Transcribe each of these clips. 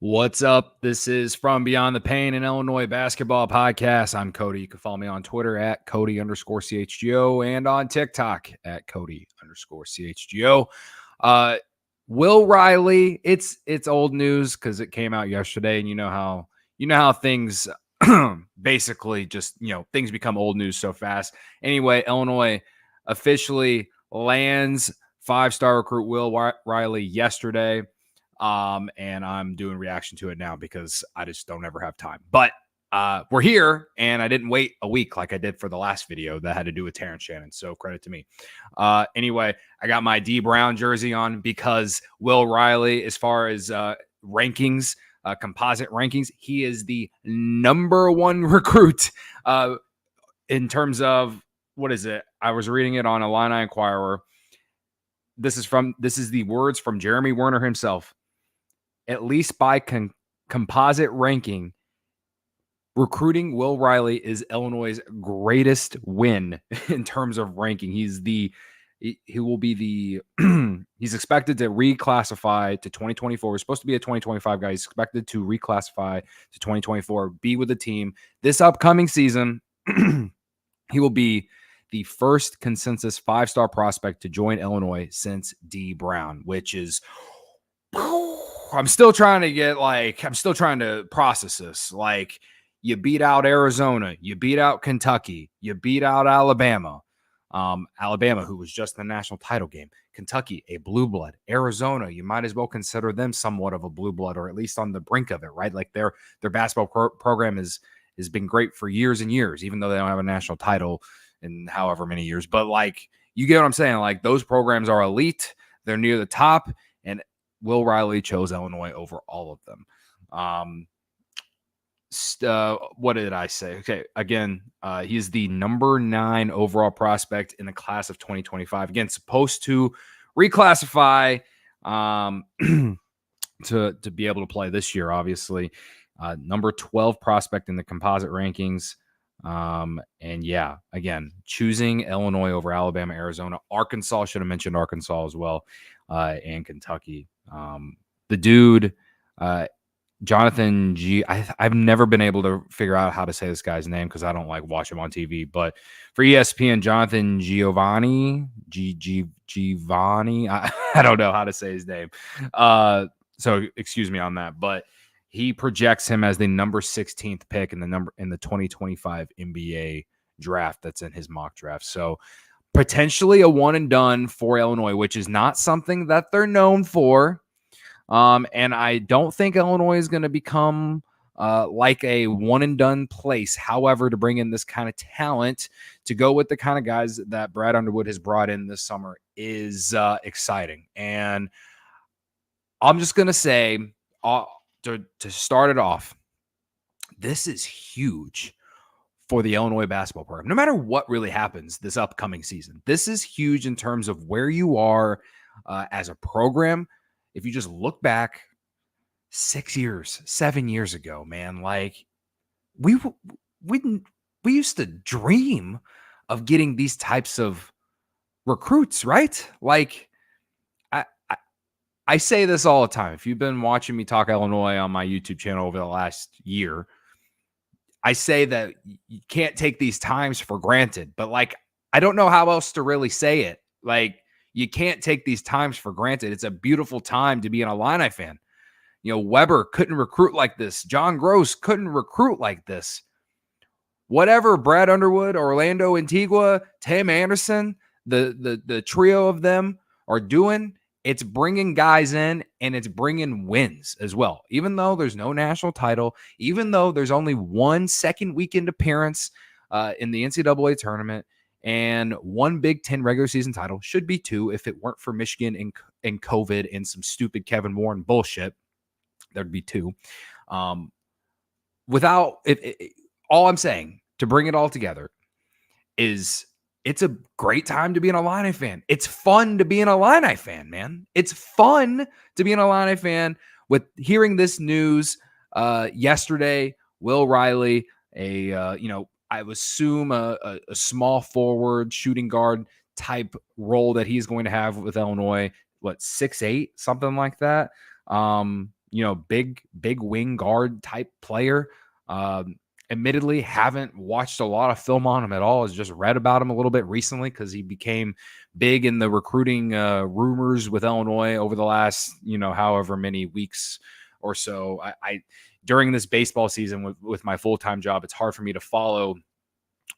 What's up? This is From Beyond the Pain, an Illinois basketball podcast. I'm Cody. You can follow me on Twitter at Cody_CHGO and on TikTok at Cody_CHGO. Will Riley, it's old news because it came out yesterday, and you know how things basically just things become old news so fast. Anyway, Illinois officially lands 5-star recruit Will Riley yesterday. And I'm doing reaction to it now because I just don't ever have time. But we're here, and I didn't wait a week like I did for the last video that had to do with Terrence Shannon. So credit to me. Anyway, I got my Dee Brown jersey on because Will Riley, as far as rankings, composite rankings, he is the number one recruit in terms of, what is it? I was reading it on Illini Inquirer. This is the words from Jeremy Werner himself. At least by composite ranking, recruiting Will Riley is Illinois' greatest win in terms of ranking. He will be he's expected to reclassify to 2024. He's supposed to be a 2025 guy. He's expected to reclassify to 2024, be with the team this upcoming season. He will be the first consensus 5-star prospect to join Illinois since Dee Brown, which is, I'm still trying to process this. Like, you beat out Arizona, you beat out Kentucky, you beat out Alabama. Alabama, who was just in the national title game. Kentucky, a blue blood. Arizona, you might as well consider them somewhat of a blue blood, or at least on the brink of it, right? Like their basketball program has been great for years and years, even though they don't have a national title in however many years. But like, you get what I'm saying? Like, those programs are elite. They're near the top, and Will Riley chose Illinois over all of them. What did I say? Okay, again, he's the number 9 overall prospect in the class of 2025. Again, supposed to reclassify to be able to play this year, obviously. Number 12 prospect in the composite rankings. And yeah, again, choosing Illinois over Alabama, Arizona, Arkansas, should have mentioned Arkansas as well, and Kentucky. The dude, Jonathan G. I've never been able to figure out how to say this guy's name because I don't like watch him on TV. But for ESPN, Jonathan Giovanni, Giovanni, I don't know how to say his name. So excuse me on that. But he projects him as the number 16th pick in the 2025 NBA draft. That's in his mock draft. So potentially a one and done for Illinois, which is not something that they're known for. And I don't think Illinois is going to become like a one and done place. However, to bring in this kind of talent to go with the kind of guys that Brad Underwood has brought in this summer is exciting. And I'm just going to say, to start it off, this is huge for the Illinois basketball program. No matter what really happens this upcoming season, this is huge in terms of where you are as a program. If you just look back 6 years, 7 years ago, man, like we used to dream of getting these types of recruits, right? Like, I say this all the time. If you've been watching me talk Illinois on my YouTube channel over the last year, I say that you can't take these times for granted. But like, I don't know how else to really say it. Like, you can't take these times for granted. It's a beautiful time to be an Illini fan. Weber couldn't recruit like this. John Gross couldn't recruit like this. Whatever Brad Underwood, Orlando Antigua, Tim Anderson, the trio of them are doing, it's bringing guys in, and it's bringing wins as well. Even though there's no national title, even though there's only one second weekend appearance in the NCAA tournament, and one Big Ten regular season title, should be 2 if it weren't for Michigan and COVID and some stupid Kevin Warren bullshit. There'd be 2. All I'm saying, to bring it all together, is it's a great time to be an Illini fan. It's fun to be an Illini fan, man. It's fun to be an Illini fan with hearing this news yesterday. Will Riley, I would assume a small forward, shooting guard type role that he's going to have with Illinois. What, 6'8", something like that. big wing guard type player. Admittedly, haven't watched a lot of film on him at all. Has just read about him a little bit recently because he became big in the recruiting rumors with Illinois over the last, however many weeks or so. I during this baseball season with my full-time job, it's hard for me to follow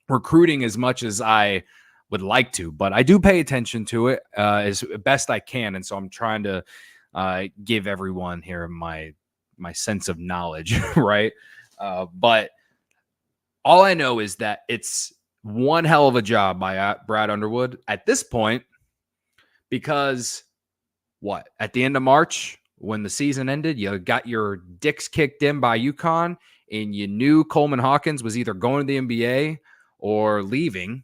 recruiting as much as I would like to, but I do pay attention to it as best I can. And so I'm trying to give everyone here my sense of knowledge, right? But all I know is that it's one hell of a job by Brad Underwood at this point, because at the end of March, when the season ended, you got your dicks kicked in by UConn, and you knew Coleman Hawkins was either going to the NBA or leaving,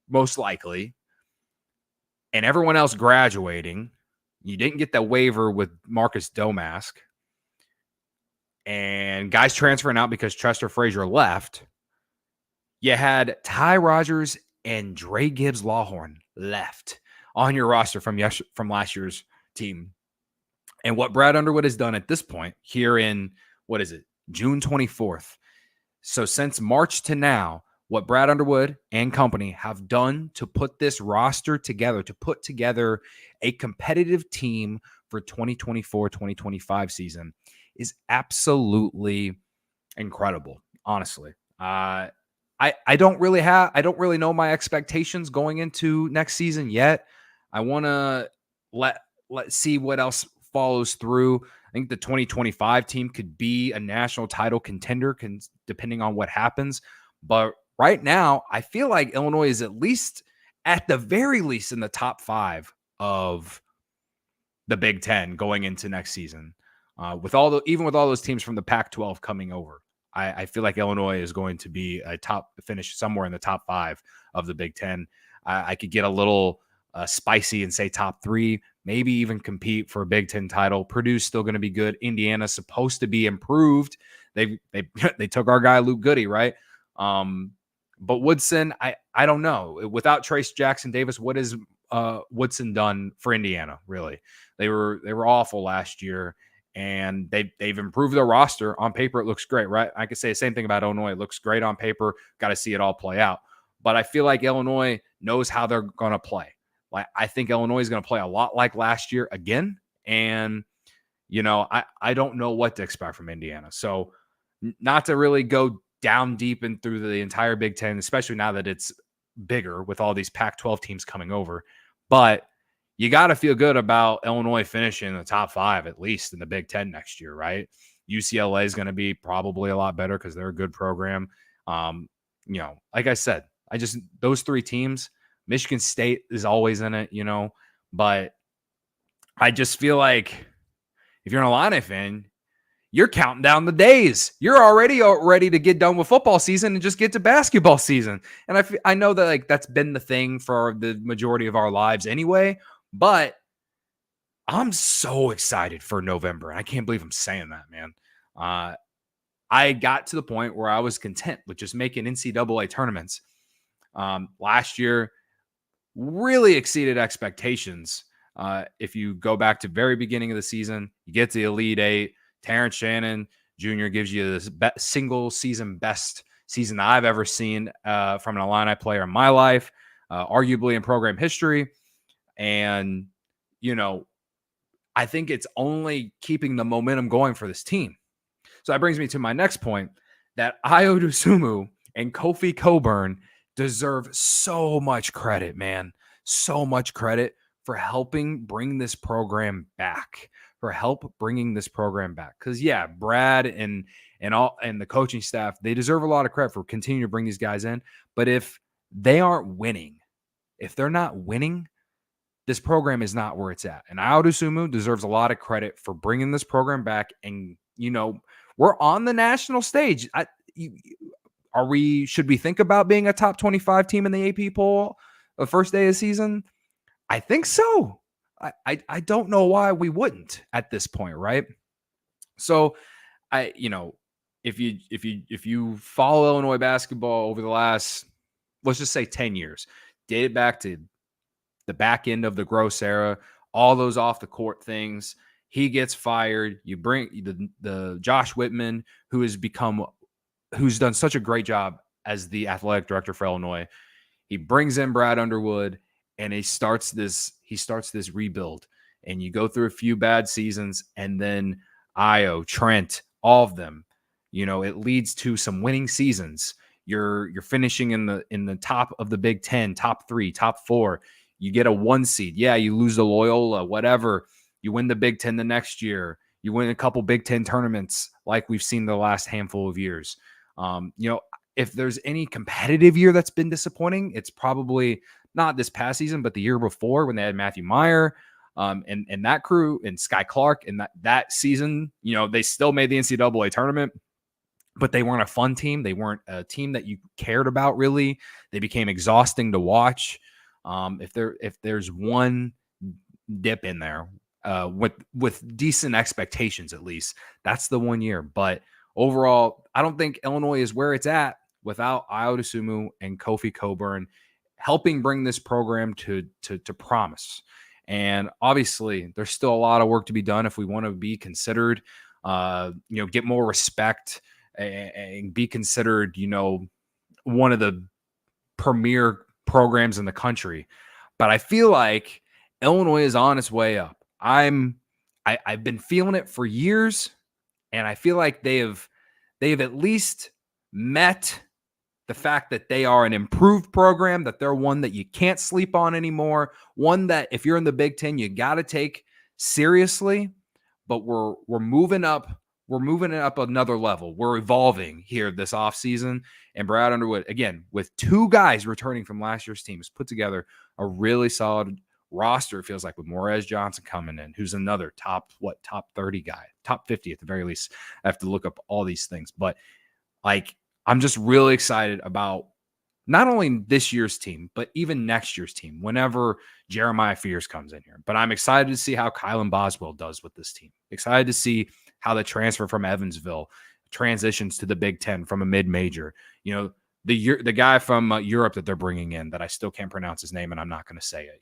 most likely, and everyone else graduating. You didn't get that waiver with Marcus Domask, and guys transferring out because Chester Frazier left. You had Ty Rogers and Dre Gibbs-Lawhorn left on your roster from last year's team. And what Brad Underwood has done at this point here in, June 24th. So since March to now, what Brad Underwood and company have done to put this roster together, to put together a competitive team for 2024-2025 season is absolutely incredible, honestly. I don't really know my expectations going into next season yet. I want to let's see what else follows through. I think the 2025 team could be a national title contender, depending on what happens. But right now, I feel like Illinois is at the very least, in the top 5 of the Big Ten going into next season. Even with all those teams from the Pac-12 coming over, I feel like Illinois is going to be finish somewhere in the top 5 of the Big Ten. I could get a little spicy and say top 3, maybe even compete for a Big Ten title. Purdue's still going to be good. Indiana's supposed to be improved. They took our guy Luke Goody, right? But Woodson, I don't know. Without Trace Jackson Davis, what has Woodson done for Indiana? Really, they were awful last year, and they've improved their roster. On paper, it looks great, right? I could say the same thing about Illinois. It looks great on paper. Got to see it all play out. But I feel like Illinois knows how they're going to play. Like, I think Illinois is going to play a lot like last year again. And, I don't know what to expect from Indiana. So not to really go down deep and through the entire Big Ten, especially now that it's bigger with all these Pac-12 teams coming over. But you got to feel good about Illinois finishing in the top 5, at least in the Big Ten next year, right? UCLA is going to be probably a lot better because they're a good program. Like I said, those 3 teams, Michigan State is always in it, but I just feel like if you're an Illini fan, you're counting down the days. You're already ready to get done with football season and just get to basketball season. And I know that that's been the thing for the majority of our lives anyway, but I'm so excited for November. And I can't believe I'm saying that, man. I got to the point where I was content with just making NCAA tournaments. Last year, really exceeded expectations. If you go back to very beginning of the season, you get to the Elite Eight. Terrence Shannon Jr. gives you the single season best season I've ever seen from an Illini player in my life, arguably in program history. And, I think it's only keeping the momentum going for this team. So that brings me to my next point, that Ayo Dosunmu and Kofi Coburn deserve so much credit, man. So much credit for helping bring this program back. Because Brad and the coaching staff, they deserve a lot of credit for continuing to bring these guys in. But if they aren't winning, if they're not winning, this program is not where it's at. And Ayo Dosunmu deserves a lot of credit for bringing this program back. And we're on the national stage. Should we think about being a top 25 team in the AP poll the first day of the season? I think so. I don't know why we wouldn't at this point, right? So if you follow Illinois basketball over the last, let's just say 10 years, date it back to the back end of the Gross era, all those off the court things, He gets fired. You bring the Josh Whitman, who's done such a great job as the athletic director for Illinois. He brings in Brad Underwood, and he starts this rebuild. And you go through a few bad seasons, and then Io, Trent, all of them, it leads to some winning seasons. You're finishing in the top of the Big Ten, top 3, top 4. You get a 1 seed. Yeah, you lose to Loyola, whatever. You win the Big Ten the next year. You win a couple Big Ten tournaments like we've seen the last handful of years. If there's any competitive year that's been disappointing, it's probably not this past season, but the year before when they had Matthew Meyer and that crew and Sky Clark. And that season, they still made the NCAA tournament, but they weren't a fun team. They weren't a team that you cared about, really. They became exhausting to watch. If there's one dip in there with decent expectations, at least, that's the 1 year. But overall, I don't think Illinois is where it's at without Ayo Dosunmu and Kofi Coburn helping bring this program to promise. And obviously, there's still a lot of work to be done if we want to be considered, get more respect and be considered, one of the premier programs in the country. But I feel like Illinois is on its way up. I've been feeling it for years, and I feel like they've at least met the fact that they are an improved program, that they're one that you can't sleep on anymore, one that if you're in the Big Ten, you got to take seriously. But we're moving up. We're moving it up another level. We're evolving here this offseason. And Brad Underwood, again, with 2 guys returning from last year's team, has put together a really solid roster, it feels like, with Morez Johnson coming in, who's another top 30 guy, top 50 at the very least. I have to look up all these things. But, I'm just really excited about not only this year's team, but even next year's team whenever Jeremiah Fears comes in here. But I'm excited to see how Kylan Boswell does with this team. Excited to see how the transfer from Evansville transitions to the Big Ten from a mid-major. The guy from Europe that they're bringing in that I still can't pronounce his name and I'm not going to say it,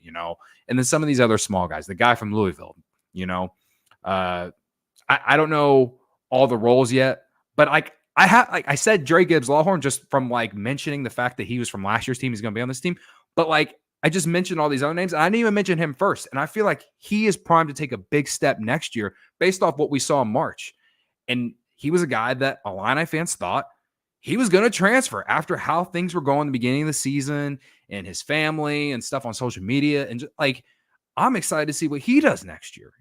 And then some of these other small guys, the guy from Louisville, I don't know all the roles yet, but I said Dre Gibbs Lawhorn just from mentioning the fact that he was from last year's team. He's going to be on this team. But I just mentioned all these other names and I didn't even mention him first. And I feel like he is primed to take a big step next year based off what we saw in March. And he was a guy that Illini fans thought he was going to transfer after how things were going in the beginning of the season and his family and stuff on social media. And just I'm excited to see what he does next year.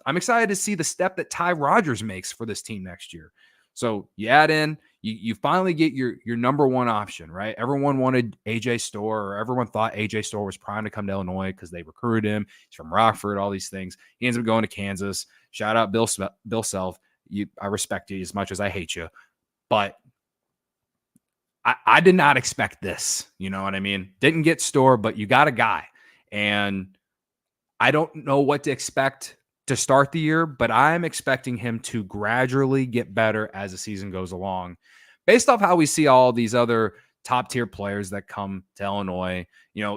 I'm excited to see the step that Ty Rodgers makes for this team next year. So you add in, you finally get your number one option, right? Everyone wanted AJ Storr, or everyone thought AJ Storr was primed to come to Illinois because they recruited him. He's from Rockford, all these things. He ends up going to Kansas. Shout out Bill Self. I respect you as much as I hate you. But I did not expect this. You know what I mean? Didn't get Storr, but you got a guy. And I don't know what to expect to start the year, but I'm expecting him to gradually get better as the season goes along. Based off how we see all these other top-tier players that come to Illinois.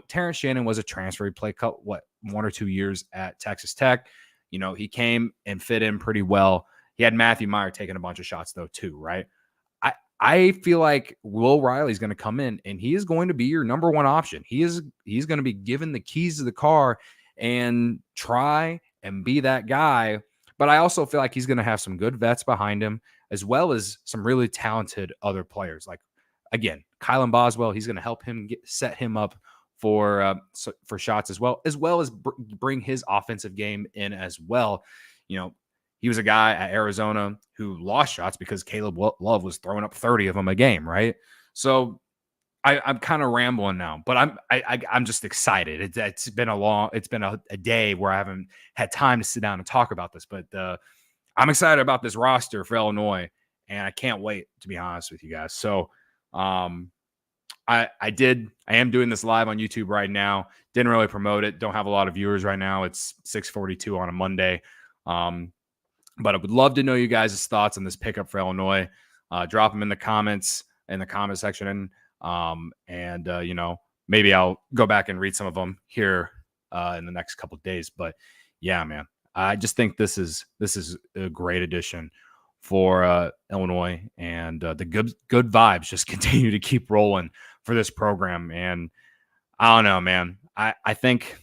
Terrence Shannon was a transfer. He played 1 or 2 years at Texas Tech. He came and fit in pretty well. He had Matthew Meyer taking a bunch of shots, though, too, right? I feel like Will Riley's going to come in, and he is going to be your number one option. He's going to be given the keys to the car and try and be that guy. But I also feel like he's going to have some good vets behind him, as well as some really talented other players. Again, Kylan Boswell, he's going to help him set him up for shots as well as bring his offensive game in as well. He was a guy at Arizona who lost shots because Caleb Love was throwing up 30 of them a game, right? So I'm kind of rambling now, but I'm just excited. It's been a day where I haven't had time to sit down and talk about this, but I'm excited about this roster for Illinois, and I can't wait, to be honest with you guys. So I am doing this live on YouTube right now. Didn't really promote it. Don't have a lot of viewers right now. It's 6:42 on a Monday. But I would love to know you guys' thoughts on this pickup for Illinois. Drop them in the comments in the comment section. Maybe I'll go back and read some of them here in the next couple of days. But yeah, man, I just think this is a great addition for Illinois, and the good vibes just continue to keep rolling for this program. And I don't know, man. I think,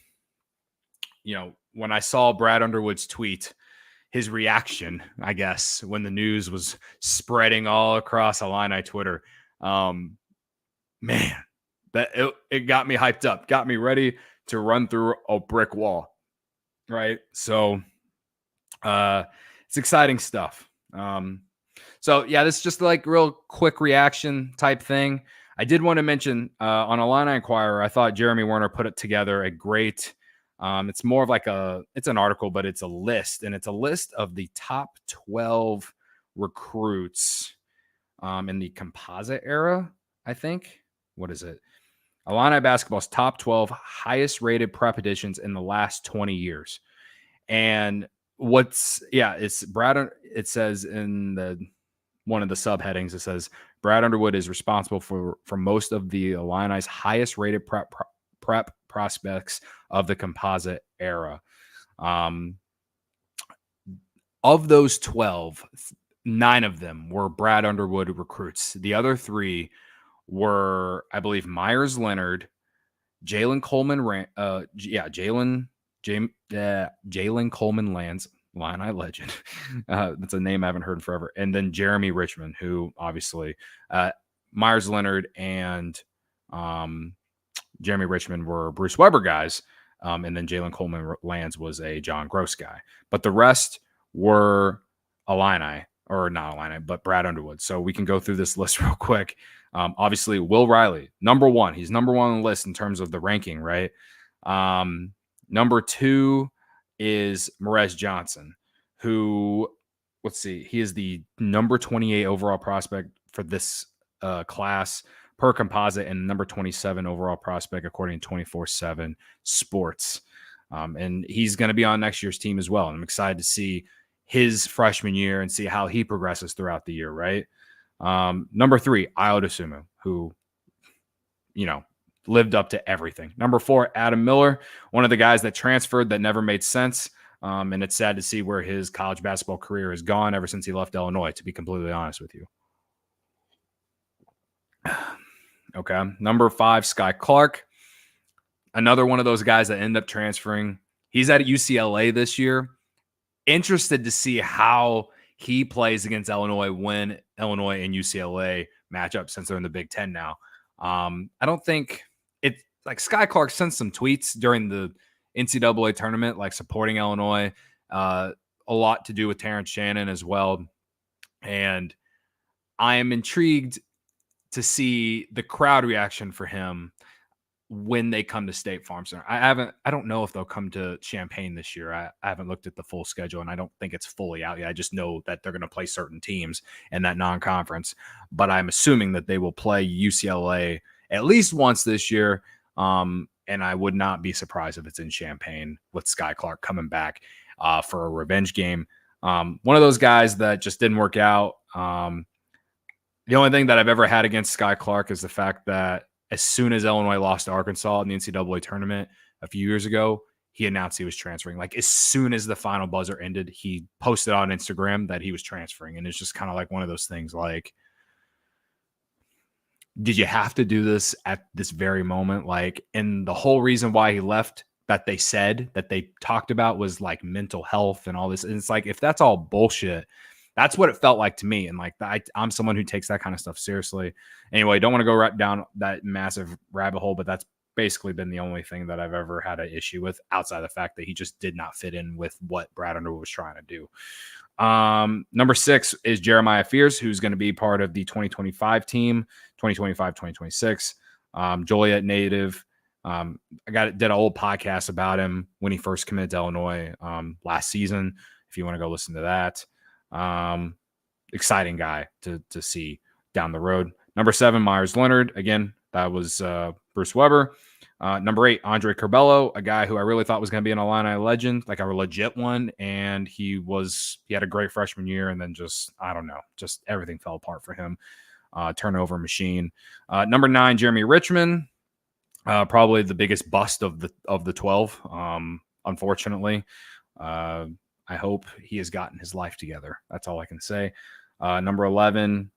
when I saw Brad Underwood's tweet, his reaction, I guess, when the news was spreading all across Illini Twitter, man, that it got me hyped up, got me ready to run through a brick wall, right? So it's exciting stuff. So yeah, this is just like real quick reaction type thing. I did want to mention on Illini Inquirer, I thought Jeremy Werner put it together a great. It's more of like it's an article, but it's a list, and it's a list of the top 12 recruits in the composite era, I think. What is it? Illini basketball's top 12 highest rated prep editions in the last 20 years. And it's Brad. It says in one of the subheadings, it says Brad Underwood is responsible for most of the Illini's highest rated prep prospects of the composite era. Of those 12, 9 of them were Brad Underwood recruits. The other 3 were, I believe, Myers Leonard, Jalen Coleman, Jalen Coleman Lands, Illini legend. That's a name I haven't heard in forever. And then Jeremy Richmond, who obviously Myers Leonard and Jeremy Richmond were Bruce Weber guys. And then Jalen Coleman Lands was a John Gross guy. But the rest were Illini, or not Illini, but Brad Underwood. So we can go through this list real quick. Obviously, Will Riley, number 1. He's number 1 on the list in terms of the ranking, right? Number 2 is Merez Johnson, who, let's see, he is the number 28 overall prospect for this class per composite, and number 27 overall prospect according to 24/7 Sports. And he's going to be on next year's team as well. And I'm excited to see his freshman year and see how he progresses throughout the year, right? Number 3, Ayo Dosunmu, who, lived up to everything. Number 4, Adam Miller, one of the guys that transferred that never made sense. And it's sad to see where his college basketball career has gone ever since he left Illinois, to be completely honest with you. Okay. Number 5, Sky Clark, another one of those guys that end up transferring. He's at UCLA this year. Interested to see how he plays against Illinois when Illinois and UCLA match up, since they're in the Big Ten now. I don't think it's like Sky Clark sent some tweets during the NCAA tournament, like supporting Illinois, a lot to do with Terrence Shannon as well. And I am intrigued to see the crowd reaction for him when they come to State Farm Center. I don't know if they'll come to Champaign this year. I haven't looked at the full schedule, and I don't think it's fully out yet. I just know that they're going to play certain teams in that non-conference, but I'm assuming that they will play UCLA at least once this year. And I would not be surprised if it's in Champaign with Sky Clark coming back for a revenge game. One of those guys that just didn't work out. The only thing that I've ever had against Sky Clark is the fact that as soon as Illinois lost to Arkansas in the NCAA tournament a few years ago, he announced he was transferring. Like, as soon as the final buzzer ended, he posted on Instagram that he was transferring. And it's just kind of like one of those things, like, did you have to do this at this very moment? Like, and the whole reason why he left that they talked about was like mental health and all this. And it's like, if that's all bullshit, that's what it felt like to me. And like, I'm someone who takes that kind of stuff seriously. Anyway, don't want to go right down that massive rabbit hole, but that's basically been the only thing that I've ever had an issue with, outside of the fact that he just did not fit in with what Brad Underwood was trying to do. Number 6 is Jeremiah Fears, who's going to be part of the 2025 team, 2025-2026. Joliet native. Did an old podcast about him when he first committed to Illinois last season, if you want to go listen to that. Exciting guy to see down the road. Number 7, Myers Leonard. Again, that was Bruce Weber. Number 8, Andre Curbelo, a guy who I really thought was going to be an Illini legend, like a legit one. And he had a great freshman year, and then just everything fell apart for him. Turnover machine. Number 9, Jeremy Richmond. Probably the biggest bust of the 12, unfortunately. I hope he has gotten his life together. That's all I can say. Number 11,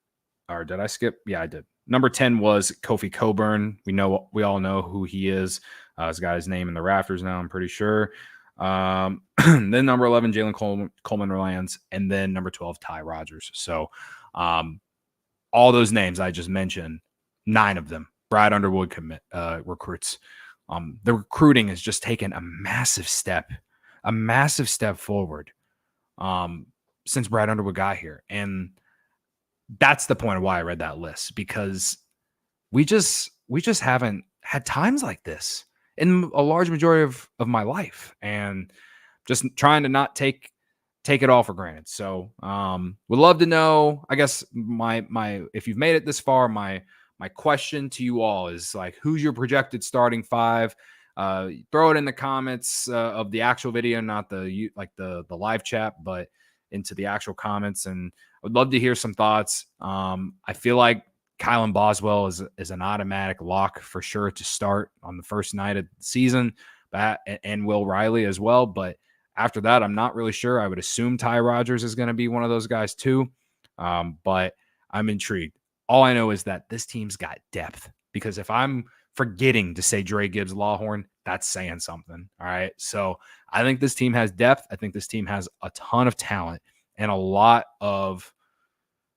or did I skip? Yeah, I did. Number 10 was Kofi Coburn. We all know who he is. He's got his name in the rafters now, I'm pretty sure. Then number 11, Jalen Coleman lands, and then number 12, Ty Rodgers. So all those names I just mentioned, 9 of them, Brad Underwood recruits. The recruiting has just taken a massive step forward since Brad Underwood got here. And that's the point of why I read that list, because we just haven't had times like this in a large majority of my life, and just trying to not take it all for granted. So would love to know, I guess, my if you've made it this far, my question to you all is like, who's your projected starting 5? Throw it in the comments of the actual video, not the live chat, but into the actual comments. And I would love to hear some thoughts. I feel like Kylan Boswell is an automatic lock for sure to start on the first night of the season, and Will Riley as well. But after that, I'm not really sure. I would assume Ty Rodgers is going to be one of those guys too. But I'm intrigued. All I know is that this team's got depth, because if I'm forgetting to say Dre Gibbs Lawhorn, that's saying something. All right. So I think this team has depth. I think this team has a ton of talent and a lot of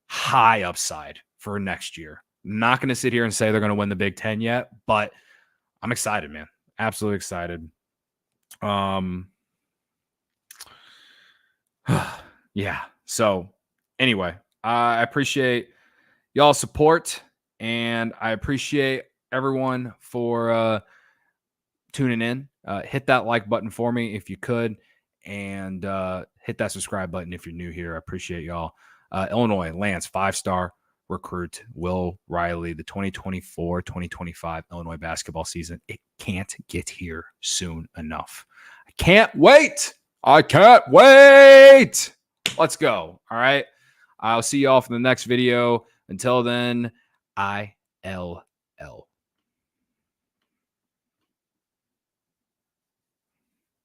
high upside for next year. I'm not going to sit here and say they're going to win the Big Ten yet, but I'm excited, man. Absolutely excited. Yeah. So anyway, I appreciate y'all's support, and I appreciate everyone for tuning in. Hit that like button for me if you could, and hit that subscribe button if you're new here. I appreciate y'all. Illinois lands 5-star recruit Will Riley, the 2024-2025 Illinois basketball season. It can't get here soon enough. I can't wait. Let's go. All right. I'll see y'all for the next video. Until then, ILL.